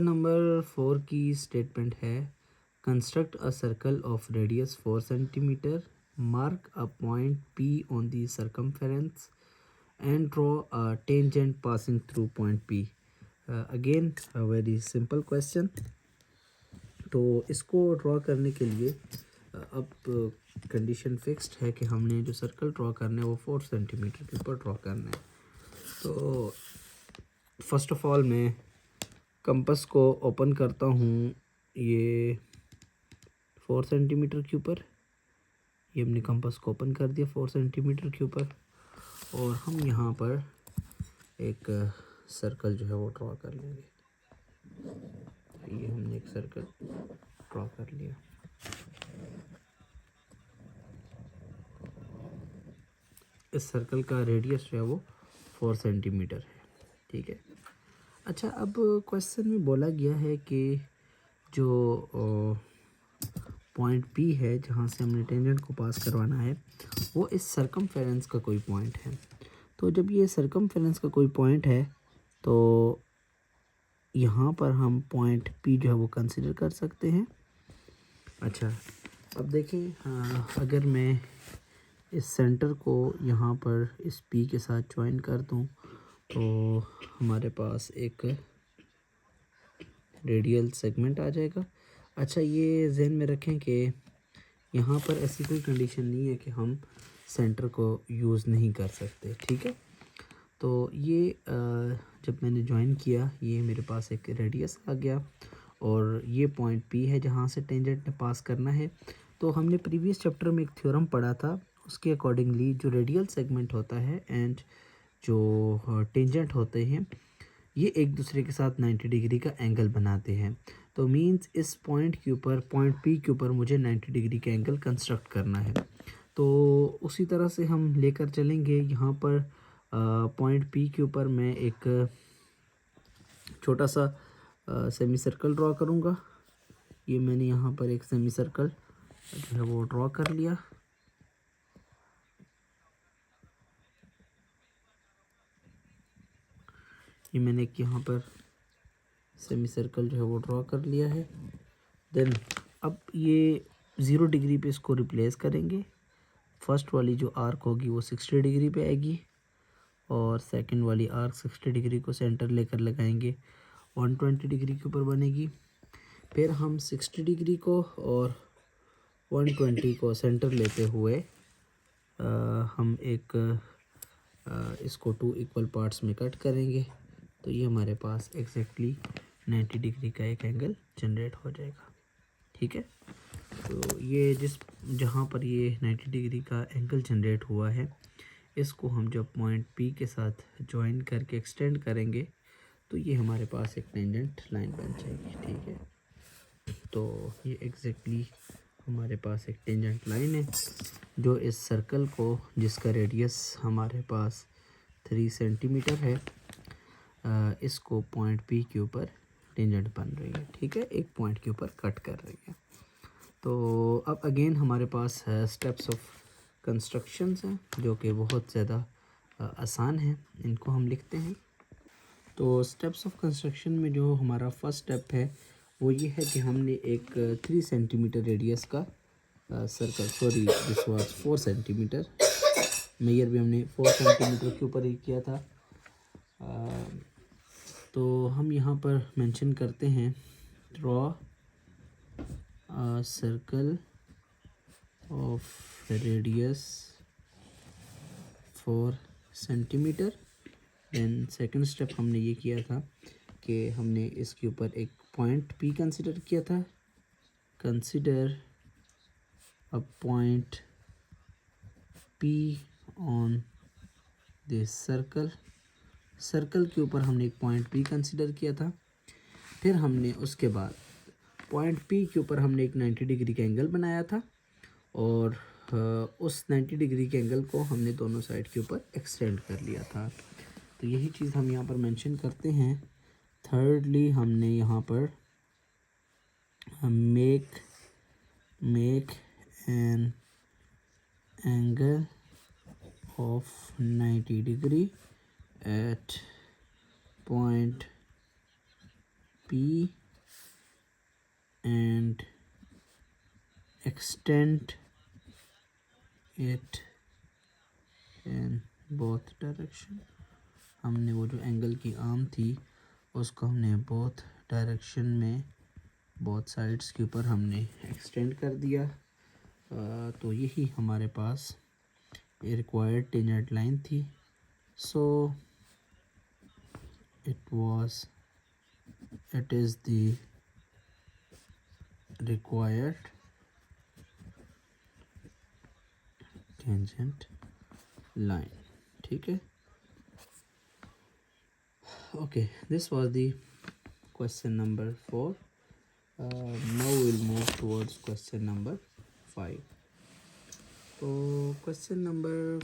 Number 4 की statement है, construct a circle of radius 4 centimetre, mark a point P on the circumference and draw a tangent passing through point P। Again a very simple question. तो इसको draw करने के लिए अब condition fixed है कि हमने जो सर्कल ड्रॉ करना है वो 4 सेंटीमीटर के ऊपर ड्रॉ करना है। तो फर्स्ट ऑफ ऑल मैं कंपास को ओपन करता हूँ, ये 4 सेंटीमीटर के ऊपर, ये हमने कंपास को ओपन कर दिया 4 सेंटीमीटर के ऊपर, और हम यहाँ पर एक सर्कल जो है वो ड्रॉ कर लेंगे। ये हमने एक सर्कल ड्रॉ कर लिया। इस सर्कल का रेडियस जो है वो 4 सेंटीमीटर है, ठीक है। अच्छा, अब क्वेश्चन में बोला गया है कि जो पॉइंट P है जहाँ से हमने टेंजेंट को पास करवाना है वो इस सर्कमफेरेंस का कोई पॉइंट है। तो जब ये सर्कमफेरेंस का कोई पॉइंट है तो यहाँ पर हम पॉइंट P जो है वो कंसिडर कर सकते हैं। अच्छा, अब देखें, अगर मैं इस सेंटर को यहाँ पर इस P के साथ ज्वाइन कर दूँ तो हमारे पास एक रेडियल सेगमेंट आ जाएगा। अच्छा, ये जहन में रखें कि यहाँ पर ऐसी कोई कंडीशन नहीं है कि हम सेंटर को यूज़ नहीं कर सकते, ठीक है। तो ये जब मैंने ज्वाइन किया, ये मेरे पास एक रेडियस आ गया और ये पॉइंट P है जहाँ से टेंजेंट ने पास करना है। तो हमने प्रीवियस चैप्टर में एक थ्योरम पढ़ा था, उसके अकॉर्डिंगली जो रेडियल सेगमेंट होता है एंड जो टेंजेंट होते हैं ये एक दूसरे के साथ 90 डिग्री का एंगल बनाते हैं। तो मींस इस पॉइंट के ऊपर, पॉइंट P के ऊपर मुझे 90 डिग्री का एंगल कंस्ट्रक्ट करना है। तो उसी तरह से हम लेकर चलेंगे। यहाँ पर पॉइंट P के ऊपर मैं एक छोटा सा सेमी सर्कल ड्रॉ करूँगा। ये मैंने यहाँ पर एक सेमी सर्कल जो है वो ड्रॉ कर लिया। ये मैंने एक यहाँ पर सेमी सर्कल जो है वो ड्रॉ कर लिया है। देन अब ये 0 डिग्री पे इसको रिप्लेस करेंगे। फर्स्ट वाली जो आर्क होगी वो 60 डिग्री पे आएगी और सेकंड वाली आर्क 60 डिग्री को सेंटर लेकर लगाएंगे, 120 डिग्री के ऊपर बनेगी। फिर हम 60 डिग्री को और 120 को सेंटर लेते हुए हम इसको 2 इक्वल पार्ट्स में कट करेंगे। तो ये हमारे पास एग्जैक्टली 90 डिग्री का एक एंगल जनरेट हो जाएगा, ठीक है। तो ये जहाँ पर ये 90 डिग्री का एंगल जनरेट हुआ है, इसको हम जब पॉइंट P के साथ ज्वाइन करके एक्सटेंड करेंगे तो ये हमारे पास एक टेंजेंट लाइन बन जाएगी, ठीक है। तो ये एग्जैक्टली हमारे पास एक टेंजेंट लाइन है जो इस सर्कल को, जिसका रेडियस हमारे पास 3 सेंटीमीटर है, इसको पॉइंट P के ऊपर टेंजेंट बन रही है, ठीक है, एक पॉइंट के ऊपर कट कर रही है। तो अब अगेन हमारे पास स्टेप्स ऑफ कंस्ट्रक्शंस हैं जो कि बहुत ज़्यादा आसान हैं, इनको हम लिखते हैं। तो स्टेप्स ऑफ कंस्ट्रक्शन में जो हमारा फर्स्ट स्टेप है वो ये है कि हमने एक 3 सेंटीमीटर रेडियस का circle, sorry this was 4 centimetre, mayor भी हमने 4 सेंटीमीटर के ऊपर ही किया था। तो हम यहाँ पर मेंशन करते हैं, draw circle of radius 4 centimetre. Then second step हमने ये किया था कि हमने इसके ऊपर एक पॉइंट P कंसिडर किया था। Consider a point P on this circle. Circle के ऊपर हमने एक पॉइंट P कंसिडर किया था। फिर हमने उसके बाद पॉइंट P के ऊपर हमने एक 90 डिग्री का एंगल बनाया था और उस 90 डिग्री के एंगल को हमने दोनों साइड के ऊपर एक्सटेंड कर लिया था। तो यही चीज़ हम यहाँ पर मेंशन करते हैं। थर्डली हमने यहाँ पर make an angle of 90 degree at point P and extend it in both direction। हमने वो जो एंगल की आर्म थी उसको हमने बोथ डायरेक्शन में, बोथ साइड्स के ऊपर हमने एक्सटेंड कर दिया। तो यही हमारे पास ये रिक्वायर्ड टेंजेंट लाइन थी। सो it is the required tangent line। ठीक है, okay, this was the question number 4। now we'll move towards question number 5। तो क्वेश्चन नंबर